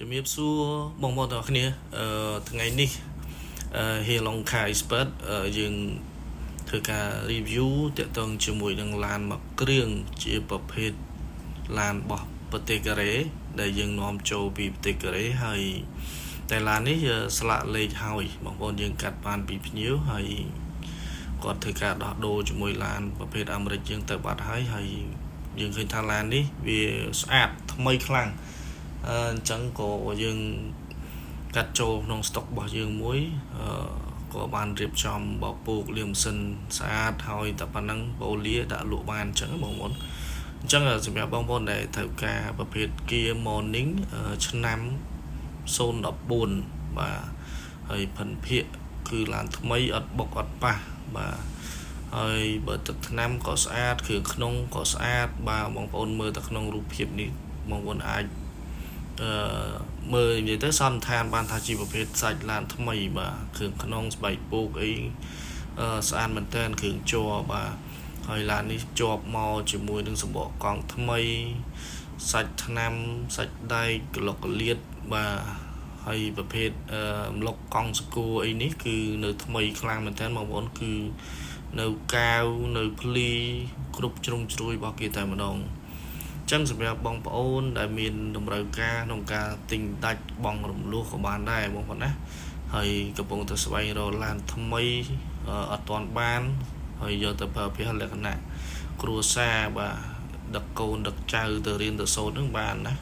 ជំរាបសួរបងប្អូនទាំងអស់គ្នាថ្ងៃនេះHelong Kai Expert យើងធ្វើការ review ទាក់ទងជាមួយនឹងឡានមួយគ្រឿងជាប្រភេទឡានរបស់ប្រទេសកូរ៉េដែលយើងនាំចូលពីប្រទេសកូរ៉េហើយតែឡាននេះស្លាកលេខហើយបងប្អូនយើងកាត់បានពីភ្ញៀវហើយគាត់ធ្វើការដោះដូរជាមួយឡានប្រភេទអាមេរិកយើងទៅបាត់ហើយយើងឃើញថាឡាននេះវាស្អាតថ្មីខ្លាំងអញ្ចឹងក៏យើងកាត់ចូលក្នុងស្តុករបស់យើងមួយក៏បានរៀបចំបោកពូកលាងម៉ាស៊ីនស្អាតហើយតែប៉ុណ្ណឹងបូលាដាក់លក់បានអញ្ចឹងបងប្អូនអញ្ចឹងសម្រាប់បងប្អូនដែលត្រូវការប្រភេទ Kia Morning ឆ្នាំ014បាទហើយភិនភាគគឺឡានថ្មីអត់បុកអត់ប៉ះបាទហើយបើទឹកថ្នាំក៏ស្អាតគ្រឿងក្នុងក៏ស្អាតបាទបងប្អូនមើលទៅក្នុងរូបភាពនេះបងប្អូនអាចមើលនិយាយទៅសន្និដ្ឋានបានថាជាប្រភេទសាច់ឡានថ្មីបាទគ្រឿងក្នុងស្បែកពូកអីស្អាតមែនតើគ្រឿងជ័របាទហើយឡាននេះជាប់មកជាមួយនឹងសម្បកកង់ថ្មីសាច់ថ្នាំសាច់ដែកក្លុកក្លៀតបាទហើយប្រភេទម្លុកកង់សកួរអីនេះគឺនៅថ្មីខ្លាំងមែនតើបងប្អូនគឺនៅកាវនៅភ្លីគ្រប់ជ្រុងជ្រោយរបស់គេតែម្ដងចឹងសម្រាប់បងប្អូនដែលមានតម្រូវការក្នុងការទិញដាច់បងរំលោះក៏បានដែរបងប្អូនណាហើយកំពុងតែស្វែងរកឡានថ្មីអត់ទាន់បានហើយយកទៅប្រើប្រាស់លក្ខណៈគ្រួសារបាទដឹកកូនដឹកចៅទៅរៀនទៅសូត្រនឹងបានណា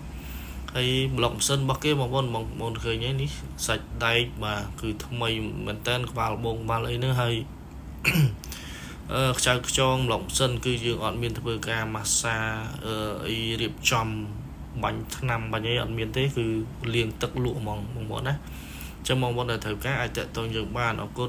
ហើយប្លុកម៉ាស៊ីនរបស់គេបងប្អូនឃើញហើយនេះសាច់ដែកបាទគឺថ្មីមែនតើក្បាលបងក្បាលអីហ្នឹងហើយខ្ចៅខ្ចងប្លុកម៉ាស៊ីនគឺយើងអត់មានធ្វើការម៉ាស្សាអីរៀបចំបាញ់ថ្នាំបាញ់អីអត់មានទេគឺលាងទឹកលក់ហ្មងបងប្អូនណាចឹងបងប្អូនដែលត្រូវការអាចតាក់ទងយើងបានអរគុណ